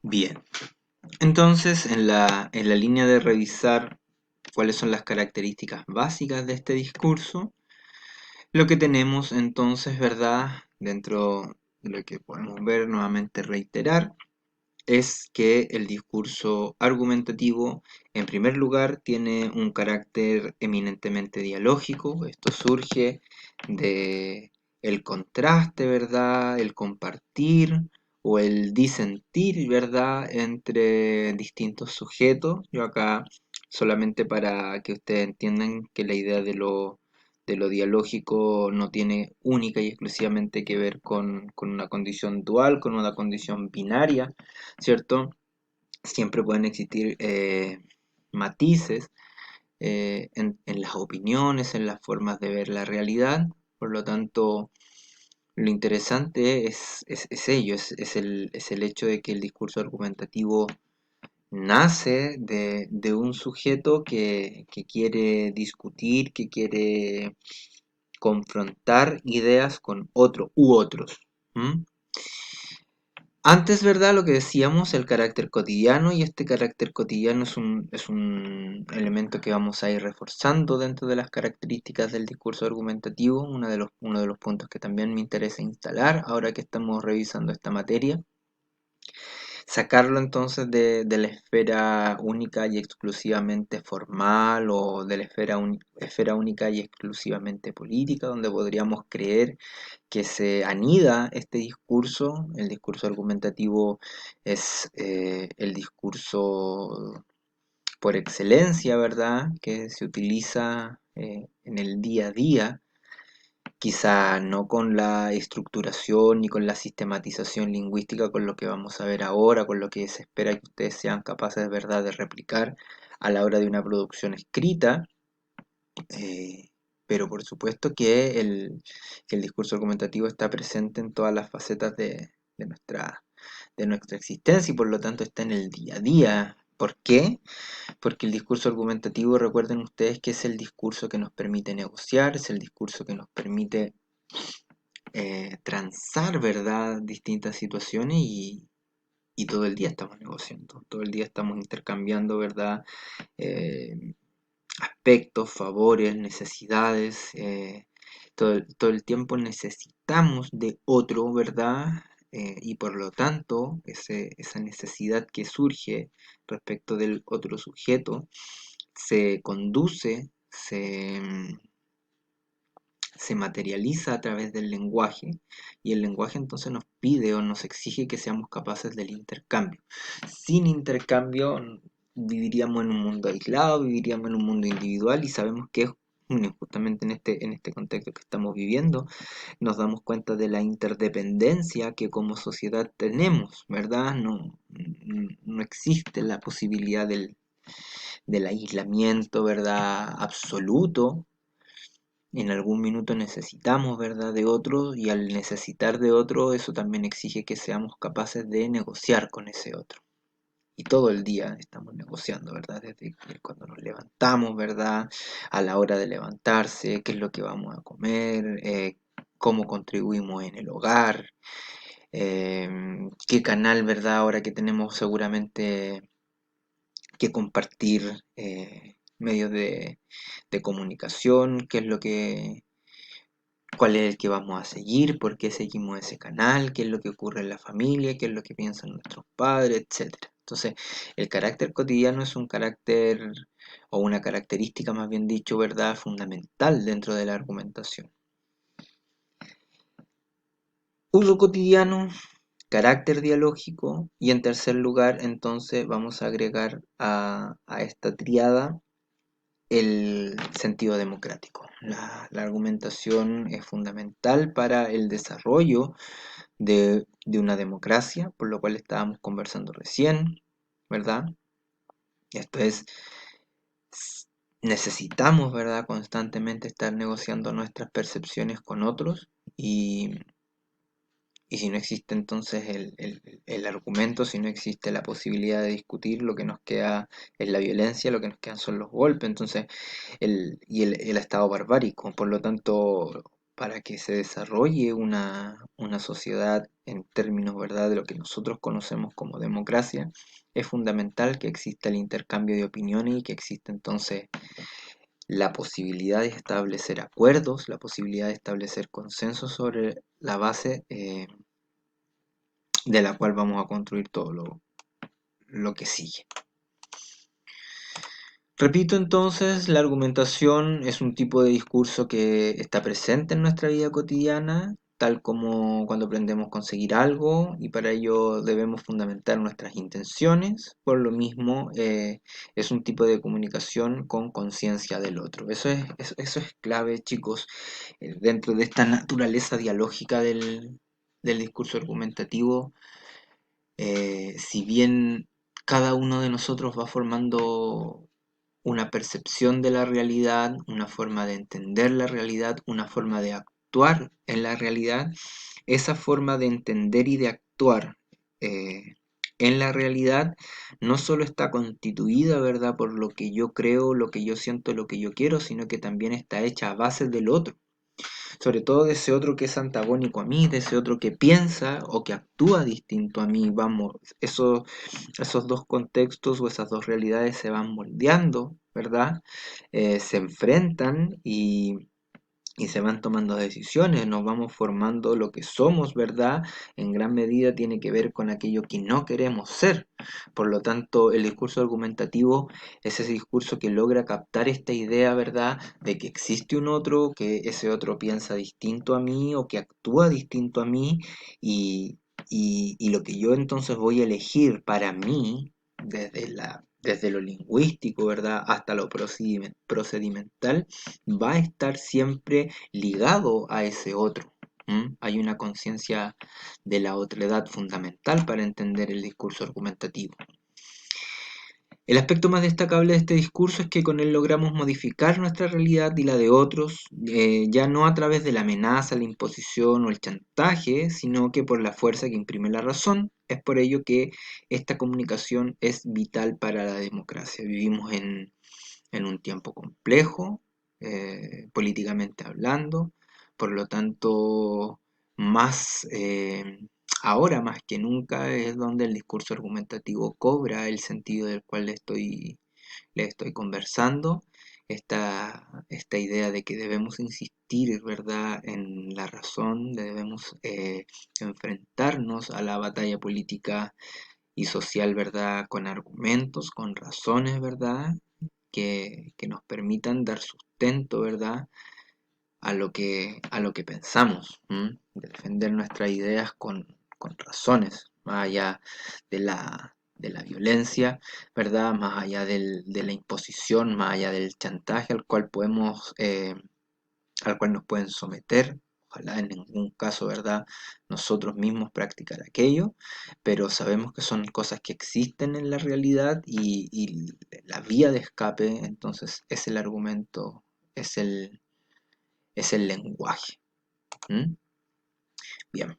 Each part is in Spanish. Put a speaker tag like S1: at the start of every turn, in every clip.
S1: Bien, entonces en la línea de revisar cuáles son las características básicas de este discurso, lo que tenemos entonces, ¿verdad? Dentro de lo que podemos ver, nuevamente reiterar, es que el discurso argumentativo, en primer lugar, tiene un carácter eminentemente dialógico. Esto surge de el contraste, ¿verdad? El compartir o el disentir, ¿verdad? Entre distintos sujetos. Yo acá, solamente para que ustedes entiendan que la idea de lo dialógico no tiene única y exclusivamente que ver con una condición dual, con una condición binaria, ¿cierto? Siempre pueden existir matices en las opiniones, en las formas de ver la realidad. Por lo tanto, lo interesante es ello, es el hecho de que el discurso argumentativo nace de un sujeto que quiere discutir, que quiere confrontar ideas con otro u otros. ¿Mm? Antes, ¿verdad? Lo que decíamos, el carácter cotidiano, y este carácter cotidiano es un elemento que vamos a ir reforzando dentro de las características del discurso argumentativo, uno de los puntos que también me interesa instalar ahora que estamos revisando esta materia. Sacarlo entonces de la esfera única y exclusivamente formal o de la esfera única y exclusivamente política, donde podríamos creer que se anida este discurso. El discurso argumentativo es el discurso por excelencia, ¿verdad? Que se utiliza en el día a día, quizá no con la estructuración ni con la sistematización lingüística, con lo que vamos a ver ahora, con lo que se espera que ustedes sean capaces, ¿verdad?, de replicar a la hora de una producción escrita. eh, pero por supuesto que el discurso argumentativo está presente en todas las facetas de nuestra existencia y por lo tanto está en el día a día. ¿Por qué? Porque el discurso argumentativo, recuerden ustedes que es el discurso que nos permite negociar, es el discurso que nos permite transar, ¿verdad?, distintas situaciones y todo el día estamos negociando, todo el día estamos intercambiando, ¿verdad?, eh, aspectos, favores, necesidades, todo el tiempo necesitamos de otro, ¿verdad? Y por lo tanto, esa necesidad que surge respecto del otro sujeto se conduce, se materializa a través del lenguaje y el lenguaje entonces nos pide o nos exige que seamos capaces del intercambio. Sin intercambio viviríamos en un mundo aislado, viviríamos en un mundo individual y sabemos que justamente en este contexto que estamos viviendo nos damos cuenta de la interdependencia que como sociedad tenemos, ¿verdad? No existe la posibilidad del aislamiento, ¿verdad?, absoluto. En algún minuto necesitamos, ¿verdad?, de otro y al necesitar de otro, eso también exige que seamos capaces de negociar con ese otro. Y todo el día estamos negociando, ¿verdad? Desde cuando nos levantamos, ¿verdad? A la hora de levantarse, qué es lo que vamos a comer, cómo contribuimos en el hogar, eh, qué canal, ¿verdad? Ahora que tenemos seguramente que compartir medios de comunicación, cuál es el que vamos a seguir, por qué seguimos ese canal, qué es lo que ocurre en la familia, qué es lo que piensan nuestros padres, etcétera. Entonces, el carácter cotidiano es un carácter, o una característica más bien dicho, ¿verdad?, fundamental dentro de la argumentación. Uso cotidiano, carácter dialógico, y en tercer lugar, entonces, vamos a agregar a esta triada el sentido democrático. La argumentación es fundamental para el desarrollo de una democracia, por lo cual estábamos conversando recién, ¿verdad? Esto es, necesitamos, ¿verdad?, constantemente estar negociando nuestras percepciones con otros y si no existe entonces el argumento, si no existe la posibilidad de discutir, lo que nos queda es la violencia, lo que nos quedan son los golpes, entonces el estado barbárico. Por lo tanto, para que se desarrolle una sociedad en términos, ¿verdad?, de lo que nosotros conocemos como democracia, es fundamental que exista el intercambio de opiniones y que exista entonces la posibilidad de establecer acuerdos, la posibilidad de establecer consensos sobre la base de la cual vamos a construir todo lo que sigue. Repito entonces, la argumentación es un tipo de discurso que está presente en nuestra vida cotidiana, tal como cuando aprendemos a conseguir algo y para ello debemos fundamentar nuestras intenciones. Por lo mismo, es un tipo de comunicación con conciencia del otro. Eso es clave, chicos, dentro de esta naturaleza dialógica del discurso argumentativo. Si bien cada uno de nosotros va formando una percepción de la realidad, una forma de entender la realidad, una forma de actuar en la realidad, esa forma de entender y de actuar en la realidad no solo está constituida, ¿verdad?, por lo que yo creo, lo que yo siento, lo que yo quiero, sino que también está hecha a base del otro, sobre todo de ese otro que es antagónico a mí, de ese otro que piensa o que actúa distinto a mí. Vamos, esos dos contextos o esas dos realidades se van moldeando, ¿verdad? Se enfrentan y se van tomando decisiones, nos vamos formando lo que somos, ¿verdad? En gran medida tiene que ver con aquello que no queremos ser. Por lo tanto, el discurso argumentativo es ese discurso que logra captar esta idea, ¿verdad?, de que existe un otro, que ese otro piensa distinto a mí o que actúa distinto a mí y, y lo que yo entonces voy a elegir para mí, desde lo lingüístico, ¿verdad?, hasta lo procedimental, va a estar siempre ligado a ese otro. Hay una conciencia de la otredad fundamental para entender el discurso argumentativo. El aspecto más destacable de este discurso es que con él logramos modificar nuestra realidad y la de otros, ya no a través de la amenaza, la imposición o el chantaje, sino que por la fuerza que imprime la razón. Es por ello que esta comunicación es vital para la democracia. Vivimos en un tiempo complejo, políticamente hablando, por lo tanto, más ahora más que nunca es donde el discurso argumentativo cobra el sentido del cual le estoy conversando. Esta idea de que debemos insistir, ¿verdad?, en la razón, debemos enfrentarnos a la batalla política y social, ¿verdad?, con argumentos, con razones, ¿verdad?, que nos permitan dar sustento, ¿verdad?, a lo que pensamos, de defender nuestras ideas con razones, más allá de la violencia, ¿verdad?, más allá de la imposición, más allá del chantaje al cual nos pueden someter. Ojalá en ningún caso, ¿verdad?, nosotros mismos practicar aquello, pero sabemos que son cosas que existen en la realidad y la vía de escape, entonces, es el argumento, es es el lenguaje. ¿Mm? Bien.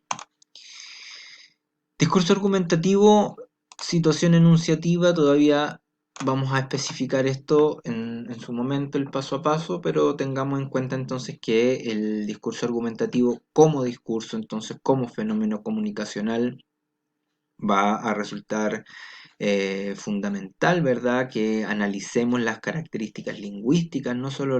S1: Discurso argumentativo, situación enunciativa, todavía vamos a especificar esto en su momento, el paso a paso, pero tengamos en cuenta entonces que el discurso argumentativo como discurso, entonces como fenómeno comunicacional, va a resultar fundamental, ¿verdad?, que analicemos las características lingüísticas, no solo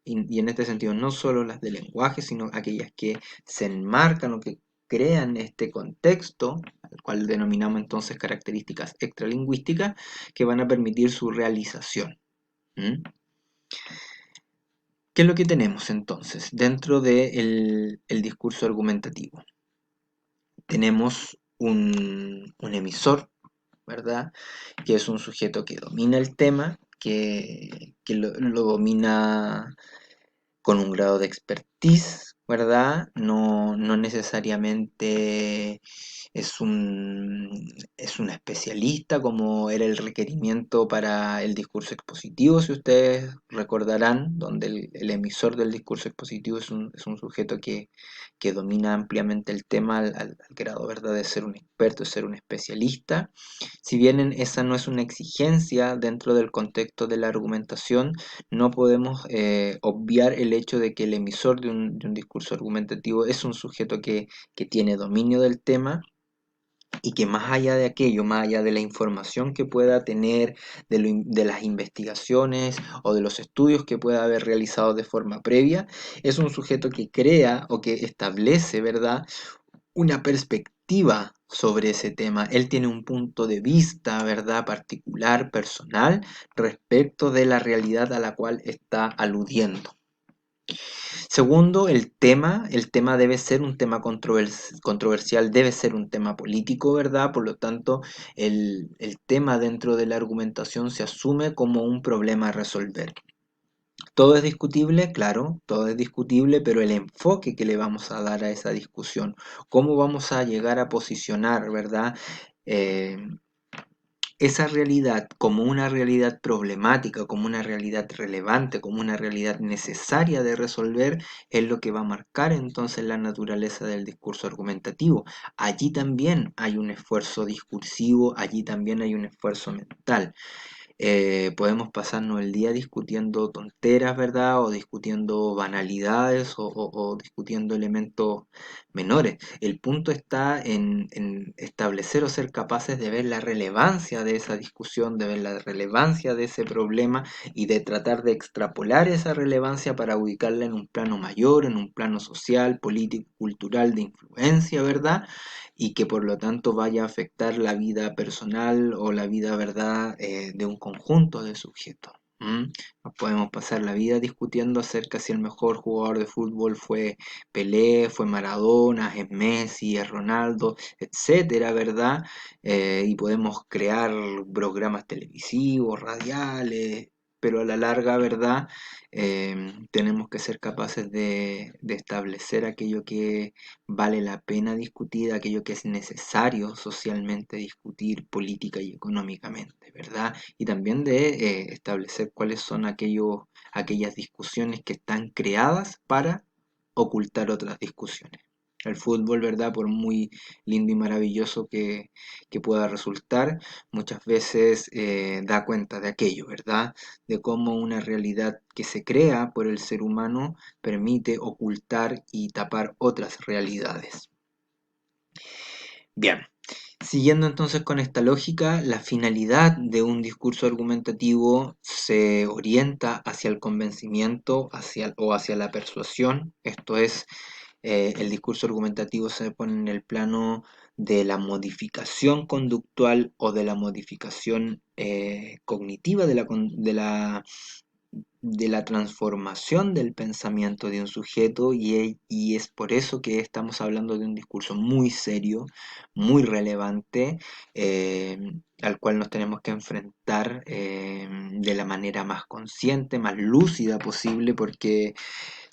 S1: y en este sentido, no solo las del lenguaje, sino aquellas que se enmarcan o que crean este contexto, al cual denominamos entonces características extralingüísticas, que van a permitir su realización. ¿Qué es lo que tenemos entonces dentro del el discurso argumentativo? Tenemos un emisor, ¿verdad?, que es un sujeto que domina el tema, que lo domina con un grado de expertise, ¿verdad? No necesariamente es un especialista como era el requerimiento para el discurso expositivo, si ustedes recordarán, donde el emisor del discurso expositivo es un sujeto que domina ampliamente el tema al grado, ¿verdad?, de ser un experto, de ser un especialista. Si bien esa no es una exigencia dentro del contexto de la argumentación, no podemos obviar el hecho de que el emisor de un discurso discurso argumentativo es un sujeto que tiene dominio del tema y que más allá de aquello, más allá de la información que pueda tener, de las investigaciones o de los estudios que pueda haber realizado de forma previa, es un sujeto que crea o que establece, ¿verdad?, una perspectiva sobre ese tema. Él tiene un punto de vista, ¿verdad?, particular, personal, respecto de la realidad a la cual está aludiendo. Segundo, el tema debe ser un tema controversial, debe ser un tema político, ¿verdad? Por lo tanto, el tema dentro de la argumentación se asume como un problema a resolver. Todo es discutible, claro, todo es discutible, pero el enfoque que le vamos a dar a esa discusión, cómo vamos a llegar a posicionar, ¿verdad? Eh, esa realidad como una realidad problemática, como una realidad relevante, como una realidad necesaria de resolver, es lo que va a marcar entonces la naturaleza del discurso argumentativo. Allí también hay un esfuerzo discursivo, allí también hay un esfuerzo mental. Podemos pasarnos el día discutiendo tonteras, ¿verdad? O discutiendo banalidades o discutiendo elementos menores. El punto está en establecer o ser capaces de ver la relevancia de esa discusión, de ver la relevancia de ese problema y de tratar de extrapolar esa relevancia para ubicarla en un plano mayor, en un plano social, político, cultural, de influencia, ¿verdad? Y que por lo tanto vaya a afectar la vida personal o la vida, ¿verdad?, de un conjunto de sujetos. ¿Mm? Nos podemos pasar la vida discutiendo acerca si el mejor jugador de fútbol fue Pelé, fue Maradona, es Messi, es Ronaldo, etcétera, ¿verdad? Y podemos crear programas televisivos, radiales, pero a la larga, ¿verdad? Tenemos que ser capaces de establecer aquello que vale la pena discutir, aquello que es necesario socialmente discutir política y económicamente, ¿verdad? Y también de establecer cuáles son aquellas discusiones que están creadas para ocultar otras discusiones. El fútbol, ¿verdad? Por muy lindo y maravilloso que pueda resultar, muchas veces da cuenta de aquello, ¿verdad? De cómo una realidad que se crea por el ser humano permite ocultar y tapar otras realidades. Bien, siguiendo entonces con esta lógica, la finalidad de un discurso argumentativo se orienta hacia el convencimiento o hacia la persuasión. Esto es, el discurso argumentativo se pone en el plano de la modificación conductual o de la modificación cognitiva de la transformación del pensamiento de un sujeto y es por eso que estamos hablando de un discurso muy serio, muy relevante, eh, al cual nos tenemos que enfrentar de la manera más consciente, más lúcida posible, porque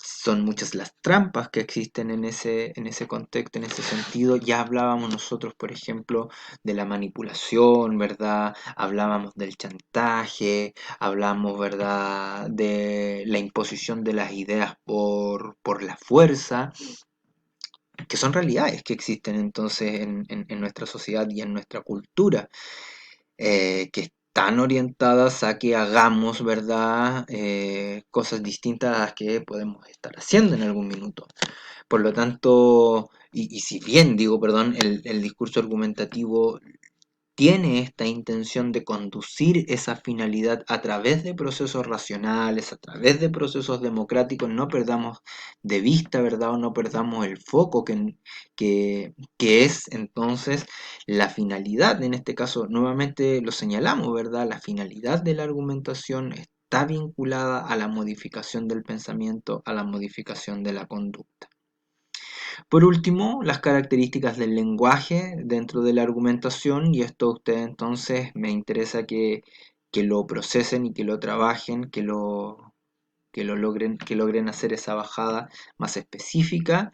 S1: son muchas las trampas que existen en ese contexto, en ese sentido. Ya hablábamos nosotros, por ejemplo, de la manipulación, ¿verdad? Hablábamos del chantaje, hablamos, ¿verdad?, de la imposición de las ideas por la fuerza, que son realidades que existen entonces en nuestra sociedad y en nuestra cultura, que están orientadas a que hagamos, ¿verdad?, cosas distintas a las que podemos estar haciendo en algún minuto. Por lo tanto, y si bien digo, perdón, el discurso argumentativo tiene esta intención de conducir esa finalidad a través de procesos racionales, a través de procesos democráticos, no perdamos de vista, ¿verdad? O no perdamos el foco que es entonces la finalidad. En este caso, nuevamente lo señalamos, ¿verdad? La finalidad de la argumentación está vinculada a la modificación del pensamiento, a la modificación de la conducta. Por último, las características del lenguaje dentro de la argumentación, y esto a ustedes entonces me interesa que lo procesen y que lo trabajen, que logren hacer esa bajada más específica.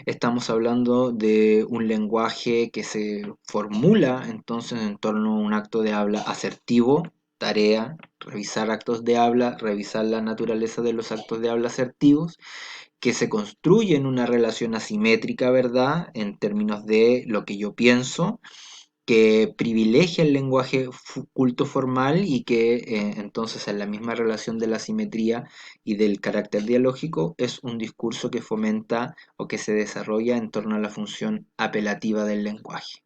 S1: Estamos hablando de un lenguaje que se formula entonces en torno a un acto de habla asertivo, tarea, revisar actos de habla, revisar la naturaleza de los actos de habla asertivos, que se construye en una relación asimétrica, ¿verdad? En términos de lo que yo pienso que privilegia el lenguaje culto formal y que entonces en la misma relación de la simetría y del carácter dialógico es un discurso que fomenta o que se desarrolla en torno a la función apelativa del lenguaje.